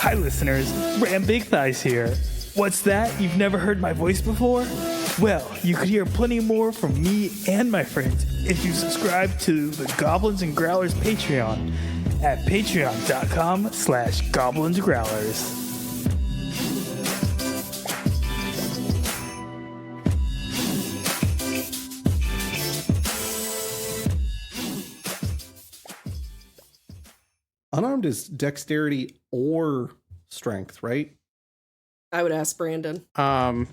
Hi listeners, Ram Big Thighs here. What's that? You've never heard my voice before? Well, you could hear plenty more from me and my friends if you subscribe to the Goblins and Growlers Patreon at patreon.com/goblinsgrowlers. Unarmed is dexterity or strength, right? I would ask Brandon. I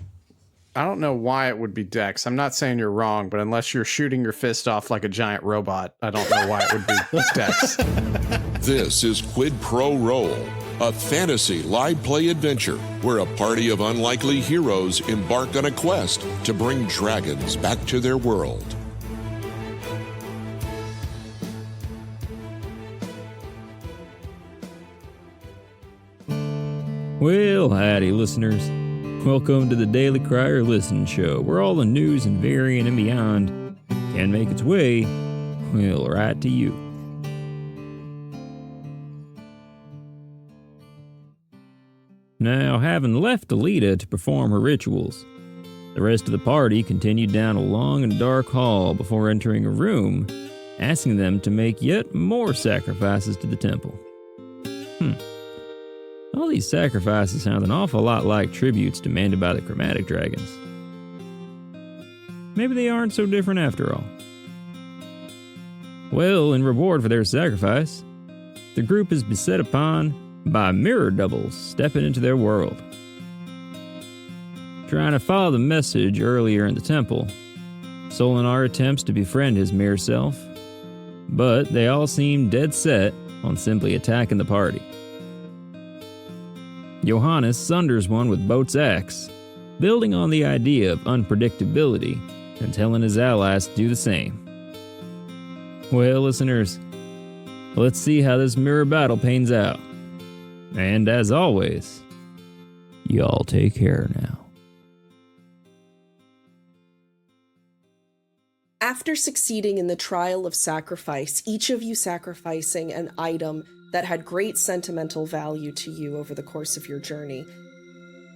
don't know why it would be dex. I'm not saying you're wrong, but unless you're shooting your fist off like a giant robot, I don't know why it would be dex. This is Quid Pro Roll, a fantasy live play adventure where a party of unlikely heroes embark on a quest to bring dragons back to their world. Well, howdy, listeners. Welcome to the Daily Crier Listen Show, where all the news and Variant and beyond can make its way, well, right to you. Now, having left Alita to perform her rituals, the rest of the party continued down a long and dark hall before entering a room, asking them to make yet more sacrifices to the temple. All these sacrifices sound an awful lot like tributes demanded by the chromatic dragons. Maybe they aren't so different after all. Well, in reward for their sacrifice, the group is beset upon by mirror doubles stepping into their world. Trying to follow the message earlier in the temple, Solinar attempts to befriend his mirror self, but they all seem dead set on simply attacking the party. Johannes sunders one with Boat's axe, building on the idea of unpredictability and telling his allies to do the same. Well, listeners, let's see how this mirror battle pans out. And as always, y'all take care now. After succeeding in the trial of sacrifice, each of you sacrificing an item that had great sentimental value to you over the course of your journey,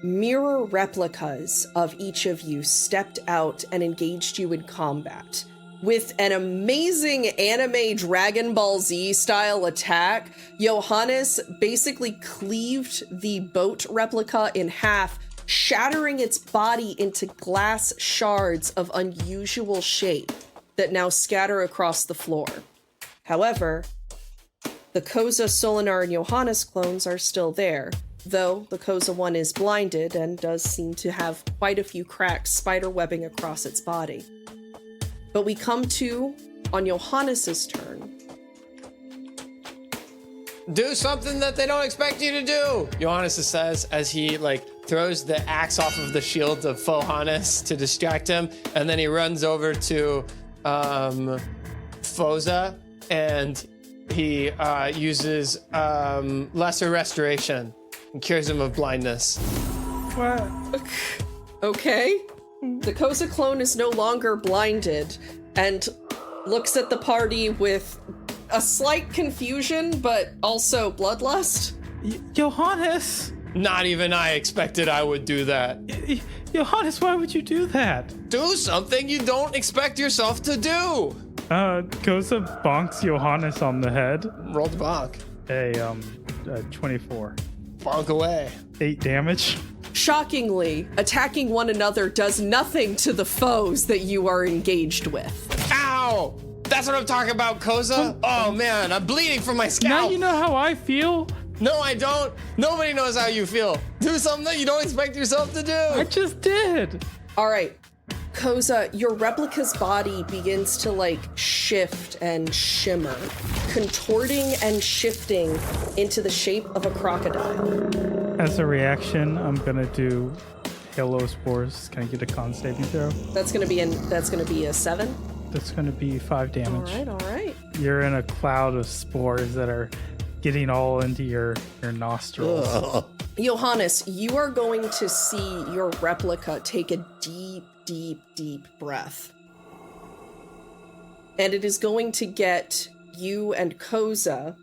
mirror replicas of each of you stepped out and engaged you in combat. With an amazing anime Dragon Ball Z style attack, Johannes basically cleaved the boat replica in half, shattering its body into glass shards of unusual shape that now scatter across the floor. However, the Koza, Solinar, and Johannes clones are still there, though the Koza one is blinded and does seem to have quite a few cracks spiderwebbing across its body. But we come to, on Johannes's turn. Do something that they don't expect you to do, Johannes says as he throws the axe off of the shield of Fohannes to distract him, and then he runs over to Foza and he uses lesser restoration and cures him of blindness. What? Okay. The Koza clone is no longer blinded and looks at the party with a slight confusion, but also bloodlust. Johannes! Not even I expected I would do that. Johannes, why would you do that? Do something you don't expect yourself to do. Koza bonks Johannes on the head. Roll the bonk. 24. Bonk away. 8 damage. Shockingly, attacking one another does nothing to the foes that you are engaged with. Ow! That's what I'm talking about, Koza. Oh man, I'm bleeding from my scalp. Now you know how I feel. No, I don't. Nobody knows how you feel. Do something that you don't expect yourself to do. I just did. All right. Koza, your replica's body begins to shift and shimmer, contorting and shifting into the shape of a crocodile. As a reaction, I'm gonna do Halo Spores. Can I get a con saving throw? That's gonna be a 7. That's gonna be 5 damage. All right. You're in a cloud of spores that are getting all into your nostrils. Ugh. Johannes, you are going to see your replica take a deep, deep, deep breath. And it is going to get you and Koza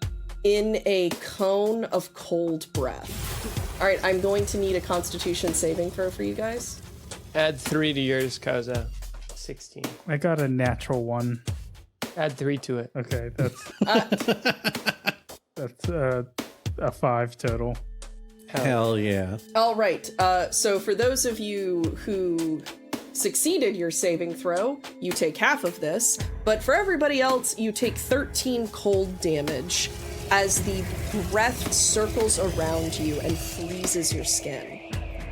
in a cone of cold breath. All right, I'm going to need a Constitution saving throw for you guys. Add 3 to yours, Koza. 16. I got a natural one. Add 3 to it. Okay, that's a 5 total. Hell yeah. All right, so for those of you who succeeded your saving throw, you take half of this, but for everybody else, you take 13 cold damage as the breath circles around you and freezes your skin.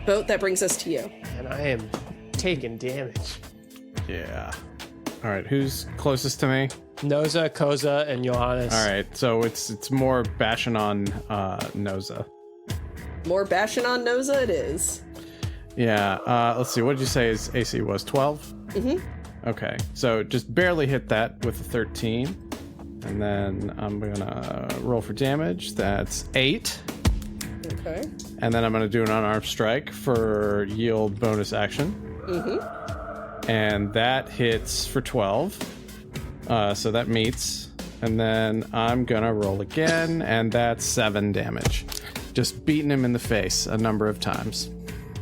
Boat, that brings us to you. And I am taking damage. Yeah. All right, who's closest to me? Noza, Koza, and Johannes. All right, so it's more bashing on Noza. More bashing on Noza it is. Yeah, let's see, what did you say his AC was, 12? Mm-hmm. Okay, so just barely hit that with a 13. And then I'm gonna roll for damage. That's 8. Okay. And then I'm gonna do an unarmed strike for yield bonus action. Mm-hmm. And that hits for 12. So that meets. And then I'm gonna roll again, and that's 7 damage. Just beating him in the face a number of times.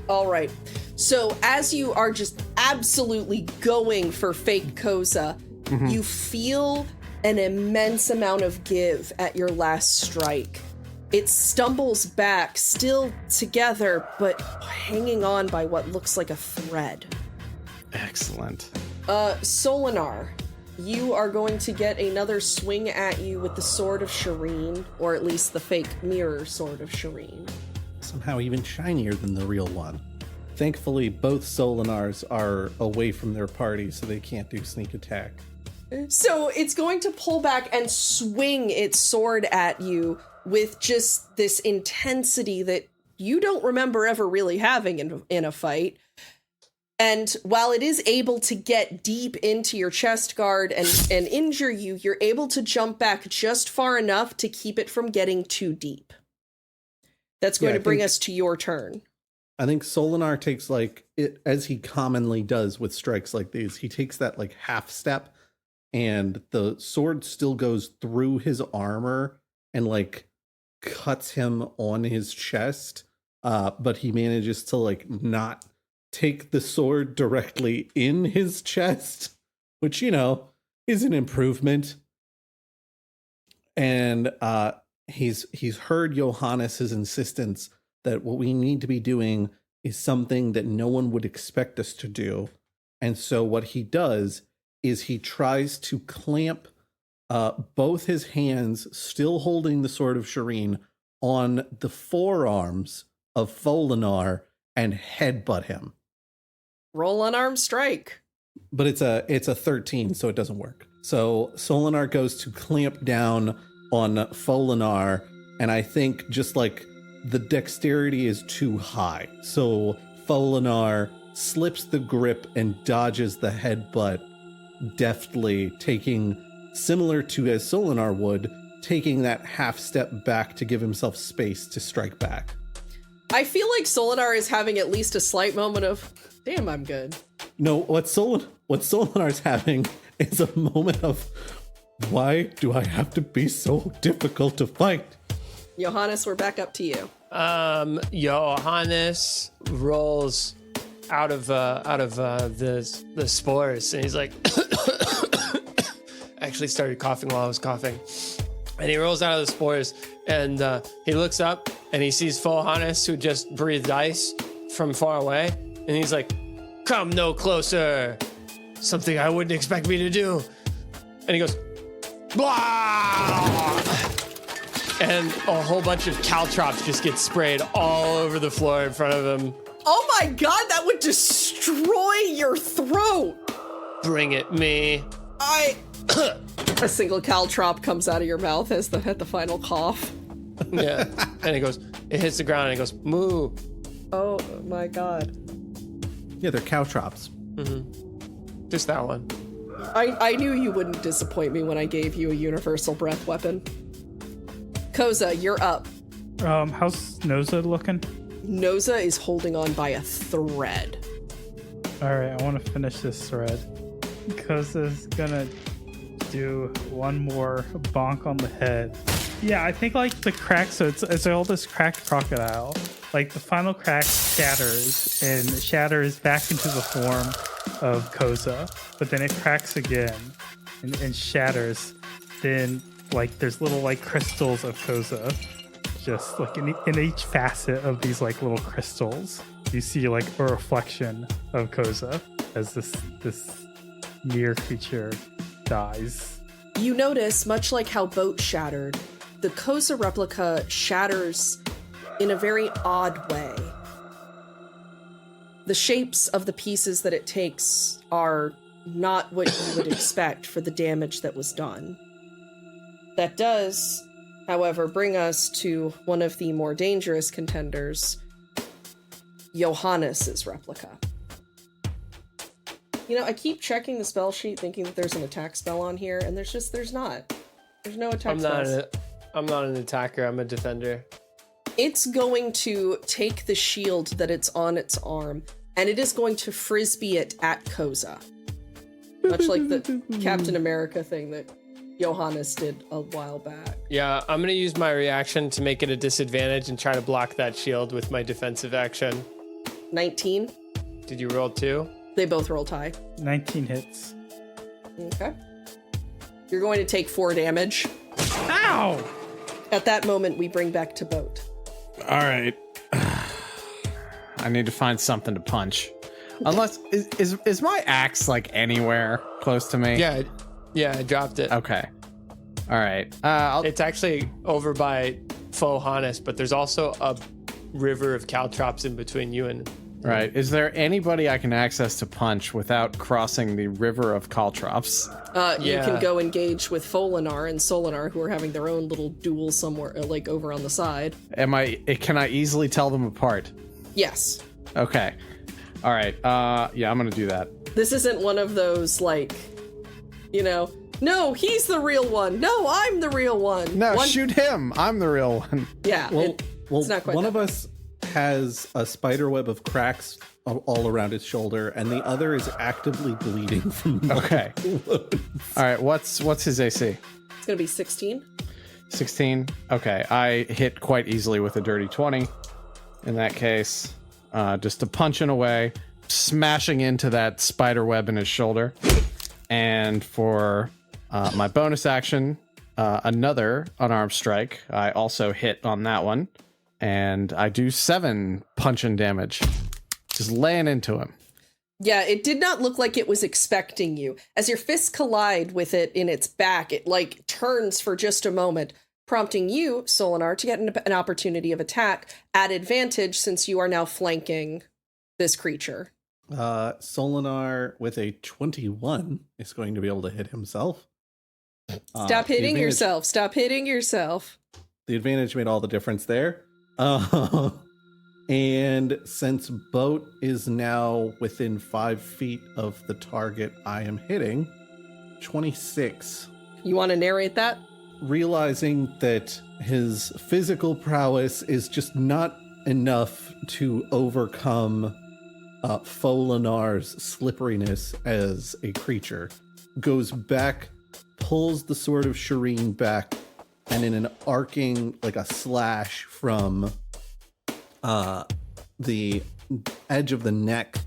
All right. So as you are just absolutely going for fake Koza, you feel an immense amount of give at your last strike. It stumbles back, still together, but hanging on by what looks like a thread. Excellent. Solinar, you are going to get another swing at you with the Sword of Shireen, or at least the fake mirror Sword of Shireen. Somehow even shinier than the real one. Thankfully, both Solinars are away from their party, so they can't do sneak attack. So it's going to pull back and swing its sword at you with just this intensity that you don't remember ever really having in a fight. And while it is able to get deep into your chest guard and injure you, you're able to jump back just far enough to keep it from getting too deep. That's going to bring us to your turn. I think Solinar takes it as he commonly does with strikes like these. He takes that half step, and the sword still goes through his armor and cuts him on his chest. But he manages to not take the sword directly in his chest, which, is an improvement. And he's heard Johannes's insistence that what we need to be doing is something that no one would expect us to do. And so what he does is he tries to clamp both his hands, still holding the Sword of Shireen, on the forearms of Folinar and headbutt him. Roll unarmed strike. But it's a 13, so it doesn't work. So Solinar goes to clamp down on Folinar, and I think just the dexterity is too high. So Folinar slips the grip and dodges the headbutt deftly, taking, similar to as Solinar would, taking that half step back to give himself space to strike back. I feel like Solinar is having at least a slight moment of, damn, I'm good. No, what Solinar's having is a moment of, why do I have to be so difficult to fight? Johannes, we're back up to you. Johannes rolls out of the spores, and he's like, actually started coughing while I was coughing, and he rolls out of the spores, and he looks up and he sees Johannes, who just breathed ice from far away, and he's like, "Come no closer, something I wouldn't expect me to do," and he goes, "Blah!" And a whole bunch of caltrops just get sprayed all over the floor in front of him. Oh my god, that would destroy your throat! Bring it, me. A single caltrop comes out of your mouth at the final cough. Yeah. And it hits the ground and it goes, moo. Oh my god. Yeah, they're caltrops. Mm-hmm. Just that one. I knew you wouldn't disappoint me when I gave you a universal breath weapon. Koza, you're up. How's Noza looking? Noza is holding on by a thread. All right, I want to finish this thread. Koza's gonna do one more bonk on the head Yeah, I think like the crack, so it's all this cracked crocodile. Like the final crack shatters and shatters back into the form of Koza, but then it cracks again and shatters. Then like there's little like crystals of Koza, just like in each facet of these like little crystals, you see like a reflection of Koza as this mere creature dies. You notice, much like how Boat shattered, the Koza replica shatters in a very odd way. The shapes of the pieces that it takes are not what you would expect for the damage that was done. That does, however, bring us to one of the more dangerous contenders, Johannes's replica. You know, I keep checking the spell sheet thinking that there's an attack spell on here, and there's not. There's no attack spells. I'm not an attacker, I'm a defender. It's going to take the shield that it's on its arm, and it is going to frisbee it at Koza. Much like the Captain America thing that Johannes did a while back. Yeah, I'm gonna use my reaction to make it a disadvantage and try to block that shield with my defensive action. 19. Did you roll 2? They both rolled high. 19 hits. Okay. You're going to take 4 damage. Ow! At that moment, we bring back to Boat. All right. I need to find something to punch. Unless is my axe like anywhere close to me? Yeah, I dropped it. Okay. All right. It's actually over by Johannes, but there's also a river of caltrops in between you and. Right. Is there anybody I can access to punch without crossing the river of caltrops? You can go engage with Folinar and Solinar, who are having their own little duel somewhere, like over on the side. Can I easily tell them apart? Yes. Okay. All right. Yeah, I'm gonna do that. This isn't one of those like, no, he's the real one. No, I'm the real one. No, shoot him. I'm the real one. Yeah. It's not quite one that of us has a spider web of cracks all around his shoulder, and the other is actively bleeding from okay. All right, what's his AC? It's gonna be 16. 16. Okay, I hit quite easily with a dirty 20. In that case, just a punching away, smashing into that spider web in his shoulder. And for my bonus action, another unarmed strike. I also hit on that one. And I do 7 punching damage. Just laying into him. Yeah, it did not look like it was expecting you. As your fists collide with it in its back, it like turns for just a moment, prompting you, Solinar, to get an opportunity of attack at advantage since you are now flanking this creature. Solinar with a 21 is going to be able to hit himself. Stop hitting yourself. Stop hitting yourself. The advantage made all the difference there. And since Boat is now within 5 feet of the target I am hitting, 26. You want to narrate that? Realizing that his physical prowess is just not enough to overcome Folinar's slipperiness as a creature, goes back, pulls the sword of Shireen back, and in an arcing, like a slash from the edge of the neck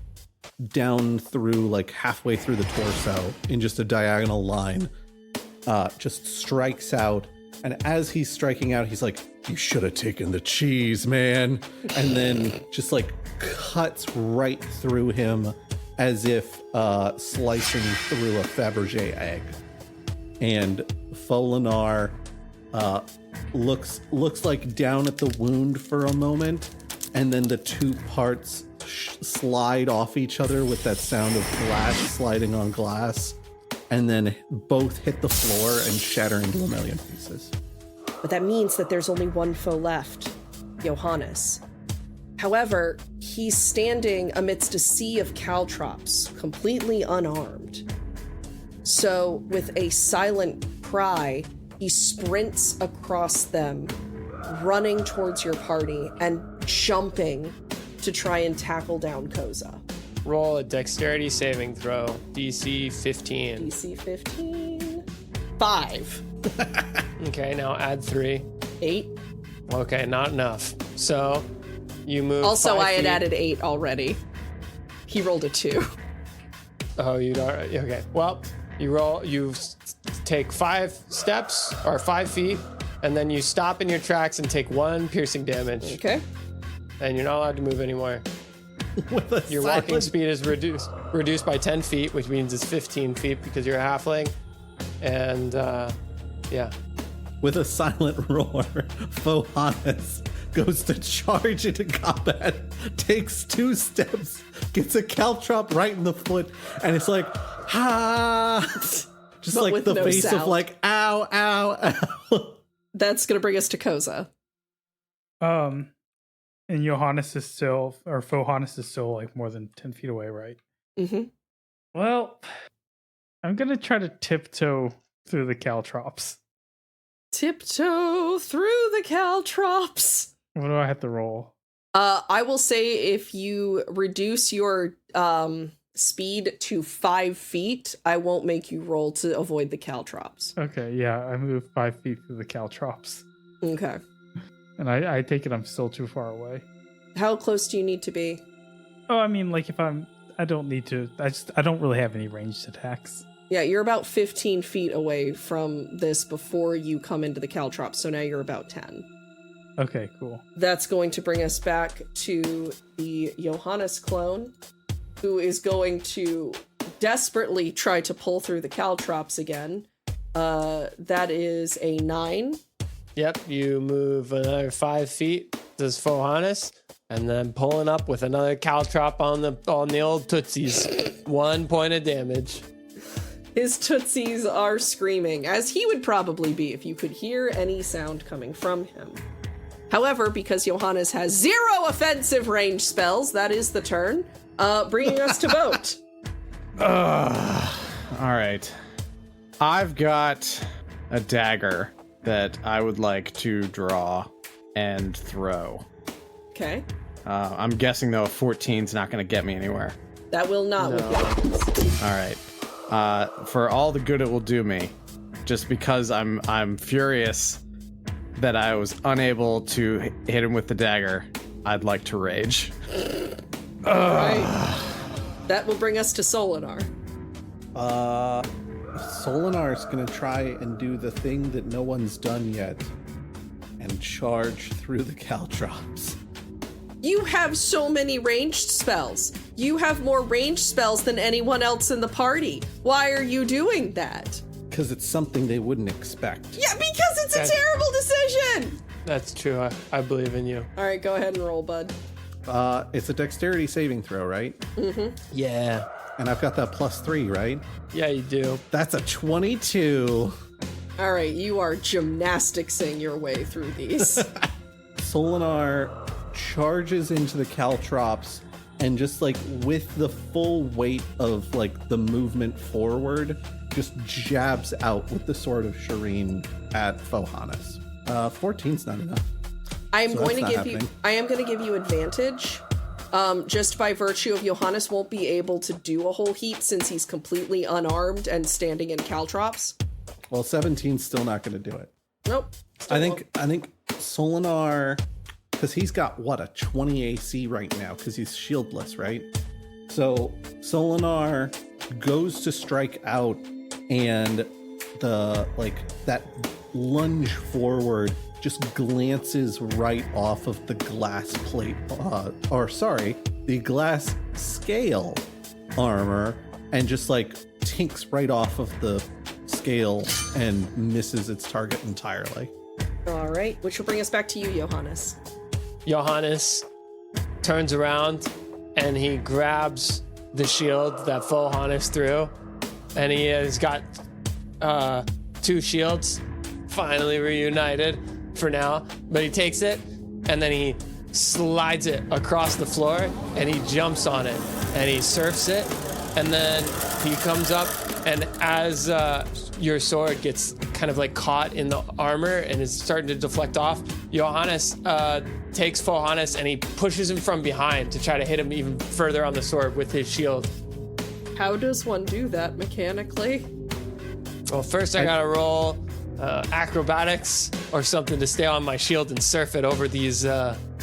down through, like halfway through the torso in just a diagonal line, just strikes out. And as he's striking out, he's like, "You should have taken the cheese, man." And then just like cuts right through him as if slicing through a Fabergé egg. And Folinar looks like down at the wound for a moment, and then the two parts slide off each other with that sound of glass sliding on glass, and then both hit the floor and shatter into a million pieces. But that means that there's only one foe left, Johannes. However, he's standing amidst a sea of caltrops, completely unarmed. So, with a silent cry, he sprints across them, running towards your party and jumping to try and tackle down Koza. Roll a dexterity saving throw. DC 15. DC 15. 5. Okay, now add 3. 8. Okay, not enough. So you move. Also, 5 I had feet. added 8 already. He rolled a 2. Oh, you don't. Okay. Well, you take 5 steps or 5 feet, and then you stop in your tracks and take 1 piercing damage. Okay. And you're not allowed to move anymore. With a Your walking speed is reduced by 10 feet, which means it's 15 feet because you're a halfling. And yeah. With a silent roar, Fohanus goes to charge into combat, takes 2 steps, gets a caltrop right in the foot, and it's like, ha! Just But like with the no face sound. of like, ow, ow, ow. That's going to bring us to Koza. And Johannes is still, or Fohannes is still like more than 10 feet away, right? Mm-hmm. Well, I'm gonna try to tiptoe through the caltrops. Tiptoe through the caltrops. What do I have to roll? I will say if you reduce your speed to 5 feet, I won't make you roll to avoid the caltrops. Okay, yeah, I move 5 feet through the caltrops. Okay. And I take it I'm still too far away. How close do you need to be? Oh, I mean, like I don't need to, I don't really have any ranged attacks. Yeah, you're about 15 feet away from this before you come into the caltrops, so now you're about 10. Okay, cool. That's going to bring us back to the Johannes clone, who is going to desperately try to pull through the caltrops again. That is a 9. Yep, you move another 5 feet. This is Fohannes, and then pulling up with another caltrop on the old tootsies. 1 point of damage. His tootsies are screaming, as he would probably be if you could hear any sound coming from him. However, because Johannes has 0 offensive range spells, that is the turn, bringing us to Boat. All right. I've got a dagger that I would like to draw and throw. Okay. I'm guessing, though, a 14's not going to get me anywhere. That will not with Johannes. All right. For all the good it will do me, just because I'm furious that I was unable to hit him with the dagger, I'd like to rage. Right. That will bring us to Solinar. Solinar's gonna try and do the thing that no one's done yet and charge through the caltrops. You have so many ranged spells. You have more ranged spells than anyone else in the party. Why are you doing that? Because it's something they wouldn't expect. Yeah, because it's a terrible decision! That's true. I believe in you. All right, go ahead and roll, bud. It's a dexterity saving throw, right? Yeah. And I've got that +3, right? Yeah, you do. That's a 22. All right, you are gymnasticsing your way through these. Solinar charges into the caltrops and just like with the full weight of like the movement forward, just jabs out with the sword of Shireen at Fohannes. 14's not enough. I am So going to that's not give you. happening. I am going to give you advantage, just by virtue of Johannes won't be able to do a whole heap since he's completely unarmed and standing in caltrops. Well, 17's still not going to do it. Nope. I think Solinar, because he's got what, a 20 AC right now because he's shieldless, right? So Solinar goes to strike out, and the that lunge forward just glances right off of the glass plate, the glass scale armor, and just like tinks right off of the scale and misses its target entirely. All right, which will bring us back to you, Johannes. Johannes turns around and he grabs the shield that Fohannes threw, and he has got 2 shields finally reunited for now, but he takes it and then he slides it across the floor and he jumps on it and he surfs it, and then he comes up, and as your sword gets kind of like caught in the armor and is starting to deflect off, Johannes takes Fohannes and he pushes him from behind to try to hit him even further on the sword with his shield. How does one do that mechanically? Well, first I gotta roll acrobatics or something to stay on my shield and surf it over these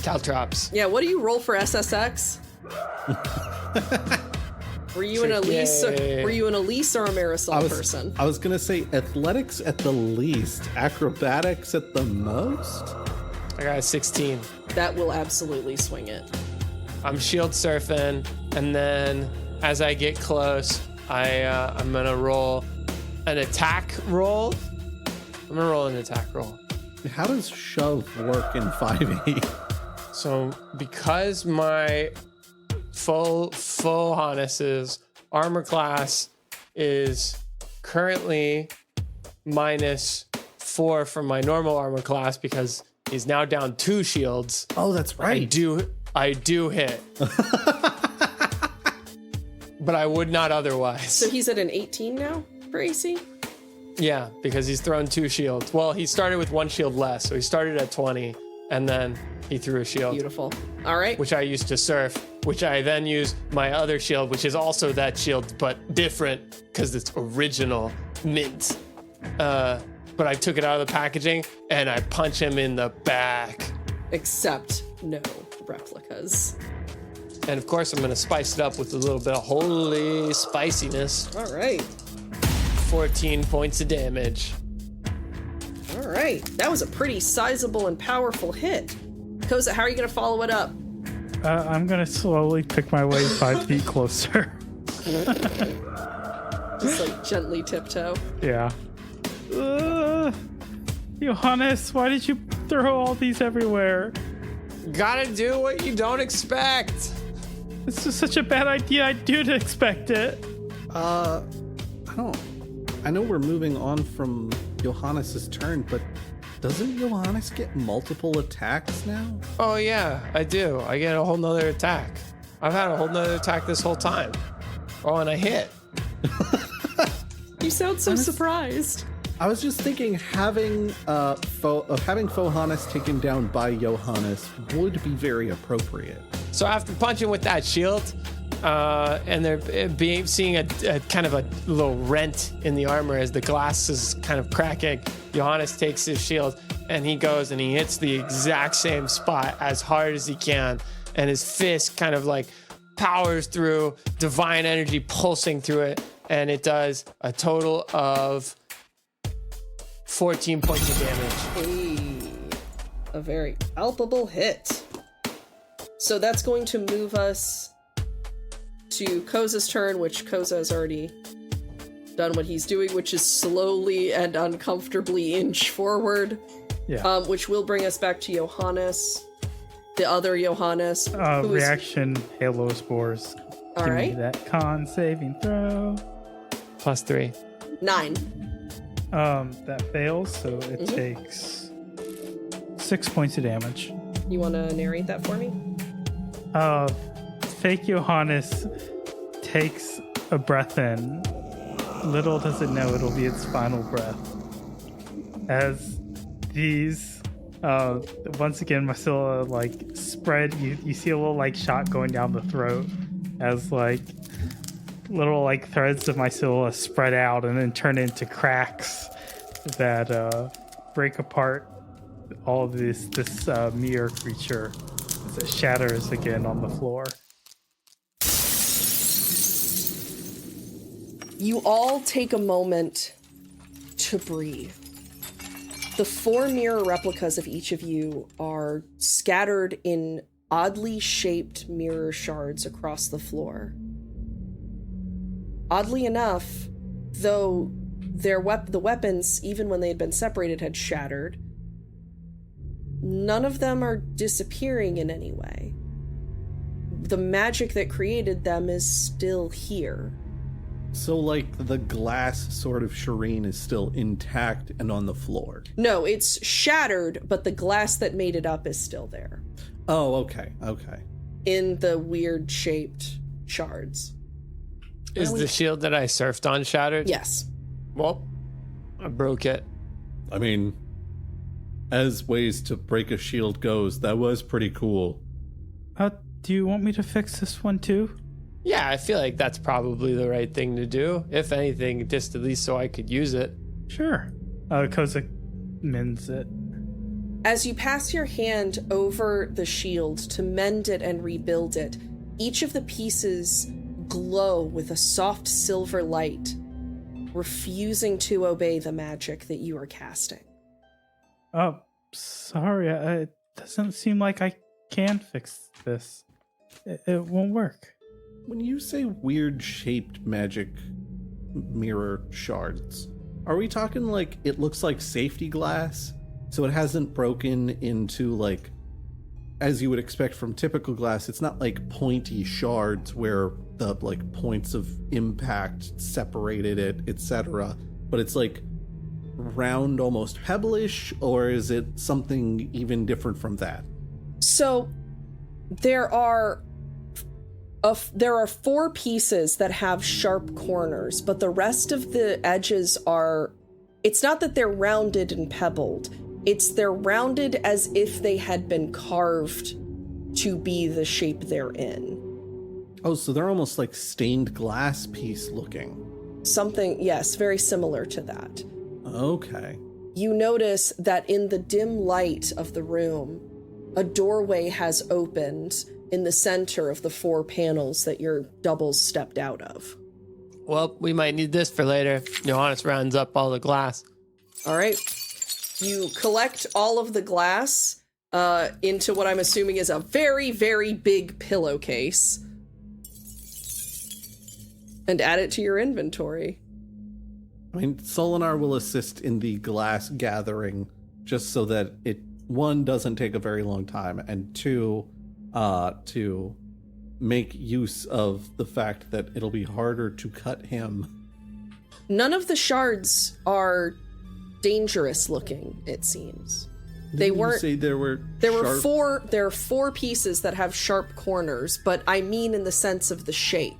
caltrops. Yeah, what do you roll for SSX? Were you an Elise? Were you an Elise or a Marisol person? I was gonna say athletics at the least, acrobatics at the most. I got a 16. That will absolutely swing it. I'm shield surfing, and then as I get close, I'm gonna roll an attack roll. I'm gonna roll an attack roll. How does shove work in 5e? So because my full harness's armor class is currently -4 from my normal armor class because he's now down 2 shields. Oh, that's right. I do hit. But I would not otherwise. So he's at an 18 now for AC? Yeah, because he's thrown 2 shields. Well, he started with 1 shield less, so he started at 20, and then he threw a shield. Beautiful. All right. Which I used to surf, which I then use my other shield, which is also that shield, but different, because it's original mint. But I took it out of the packaging, and I punch him in the back. Except no replicas. And of course, I'm going to spice it up with a little bit of holy spiciness. All right. 14 points of damage. All right. That was a pretty sizable and powerful hit. Koza, how are you going to follow it up? I'm going to slowly pick my way 5 feet closer. Just like gently tiptoe. Yeah. Johannes, why did you throw all these everywhere? Gotta do what you don't expect. This is such a bad idea. I didn't expect it. I know we're moving on from Johannes's turn, but doesn't Johannes get multiple attacks now? Oh yeah, I do. I get a whole nother attack. I've had a whole nother attack this whole time. Oh, and I hit. You sound so surprised. I was just thinking having Fohannes taken down by Johannes would be very appropriate. So after punching with that shield, and there seeing a kind of a little rent in the armor as the glass is kind of cracking, Johannes takes his shield and he goes and he hits the exact same spot as hard as he can, and his fist kind of like powers through, divine energy pulsing through it, and it does a total of 14 points of damage. Hey, a very palpable hit. So that's going to move us to Koza's turn, which Koza has already done what he's doing, which is slowly and uncomfortably inch forward. Yeah. Which will bring us back to Johannes, the other Johannes. Reaction, Halo Spores. All Give right. me that con saving throw. +3. 9. That fails, so it takes 6 points of damage. You want to narrate that for me? Fake Johannes takes a breath in. Little does it know it'll be its final breath. As these, once again, Masilla, like, spread, you see a little, like, shot going down the throat as, like, little, like, threads of Mycilla spread out and then turn into cracks that break apart all of this mirror creature as it shatters again on the floor. You all take a moment to breathe. The 4 mirror replicas of each of you are scattered in oddly shaped mirror shards across the floor. Oddly enough, though the weapons, even when they had been separated, had shattered, none of them are disappearing in any way. The magic that created them is still here. So, like, the glass sort of Shireen is still intact and on the floor. No, it's shattered, but the glass that made it up is still there. Oh, okay. In the weird shaped shards. Is the shield that I surfed on shattered? Yes. Well, I broke it. I mean, as ways to break a shield goes, that was pretty cool. Do you want me to fix this one too? Yeah, I feel like that's probably the right thing to do. If anything, just at least so I could use it. Sure. Koza mends it. As you pass your hand over the shield to mend it and rebuild it, each of the pieces glow with a soft silver light, refusing to obey the magic that you are casting. Oh, sorry. It doesn't seem like I can fix this. It won't work. When you say weird shaped magic mirror shards, are we talking like it looks like safety glass? So it hasn't broken into like, as you would expect from typical glass, it's not like pointy shards where the like points of impact separated it, etc. But it's like round, almost pebblish, or is it something even different from that? So there are 4 pieces that have sharp corners, but the rest of the edges are, it's not that they're rounded and pebbled, they're rounded as if they had been carved to be the shape they're in. Oh, so they're almost like stained glass piece looking. Something, yes, very similar to that. Okay. You notice that in the dim light of the room, a doorway has opened in the center of the 4 panels that your doubles stepped out of. Well, we might need this for later. Johannes rounds up all the glass. All right. You collect all of the glass into what I'm assuming is a very, very big pillowcase and add it to your inventory. I mean, Solinar will assist in the glass gathering just so that it, 1, doesn't take a very long time, and 2, to make use of the fact that it'll be harder to cut him. None of the shards are dangerous looking, it seems. They weren't. Say there were sharp... There are 4 pieces that have sharp corners, but I mean in the sense of the shape,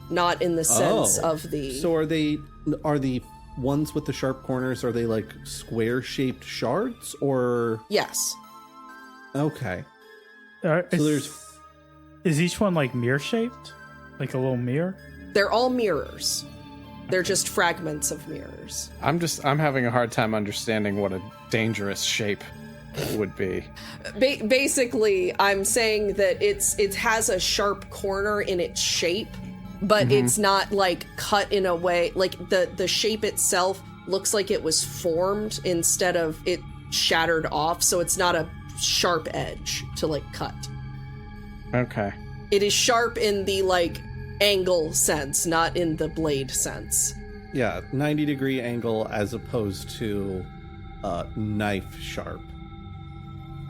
not in the sense of the... So are the ones with the sharp corners, are they like square-shaped shards, or... Yes. Okay. Is each one like mirror-shaped? Like a little mirror? They're all mirrors. They're just fragments of mirrors. I'm having a hard time understanding what a dangerous shape would be. Basically, I'm saying that it has a sharp corner in its shape, but it's not like cut in a way, like the shape itself looks like it was formed instead of it shattered off, so it's not a sharp edge to like cut. Okay. It is sharp in the like angle sense, not in the blade sense. Yeah, 90-degree angle as opposed to knife sharp.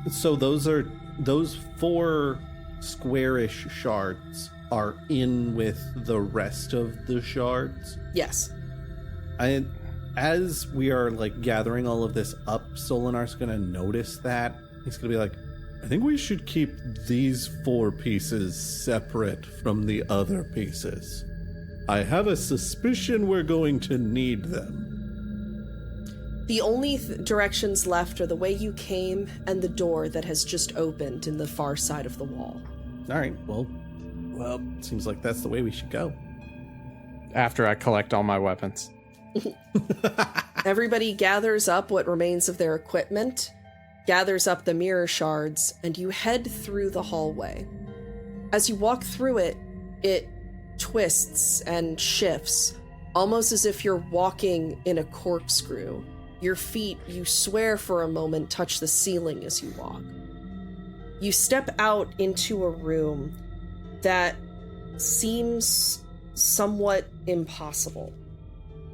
So those 4 squarish shards are in with the rest of the shards? Yes. As we are like gathering all of this up, Solinar's gonna notice that. He's gonna be like, I think we should keep these 4 pieces separate from the other pieces. I have a suspicion we're going to need them. The only directions left are the way you came and the door that has just opened in the far side of the wall. All right, well, seems like that's the way we should go. After I collect all my weapons. Everybody gathers up what remains of their equipment, gathers up the mirror shards, and you head through the hallway. As you walk through it, it twists and shifts, almost as if you're walking in a corkscrew. Your feet, you swear for a moment, touch the ceiling as you walk. You step out into a room that seems somewhat impossible.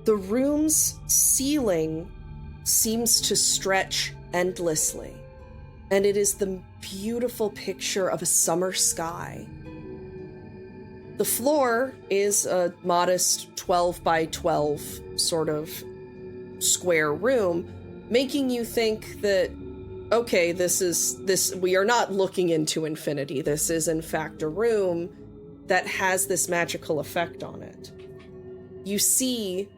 The room's ceiling seems to stretch endlessly, and it is the beautiful picture of a summer sky. The floor is a modest 12 by 12 sort of square room, making you think that, okay, we are not looking into infinity. This is in fact a room that has this magical effect on it. You see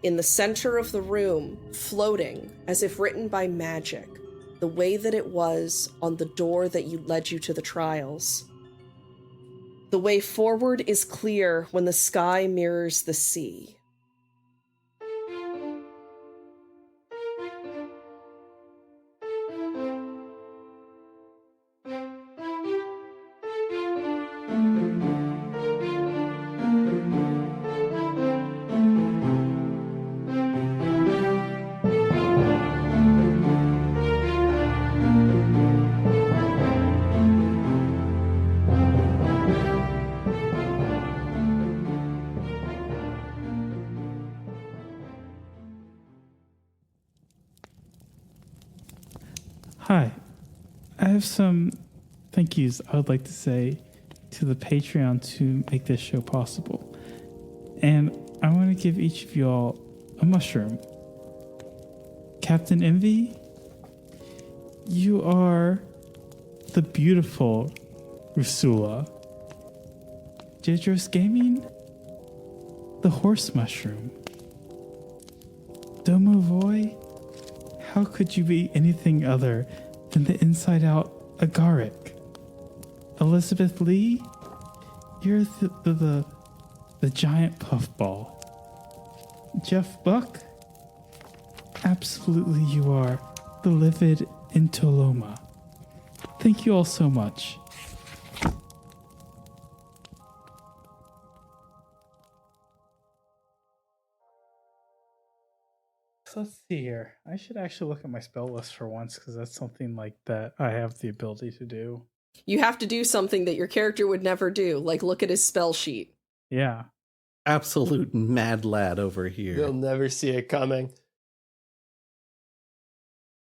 in the center of the room, floating as if written by magic, the way that it was on the door that led you to the trials. The way forward is clear when the sky mirrors the sea. Hi. I have some thank yous I would like to say to the Patreon to make this show possible. And I want to give each of y'all a mushroom. Captain Envy, you are the beautiful Rusula. Jedros Gaming, the horse mushroom. Domovoy, how could you be anything other than the inside-out agaric? Elizabeth Lee, you're the giant puffball. Jeff Buck, absolutely you are the livid Intoloma. Thank you all so much. So let's see here. I should actually look at my spell list for once, because that's something like that I have the ability to do. You have to do something that your character would never do, like look at his spell sheet. Yeah. Absolute mad lad over here. You'll never see it coming.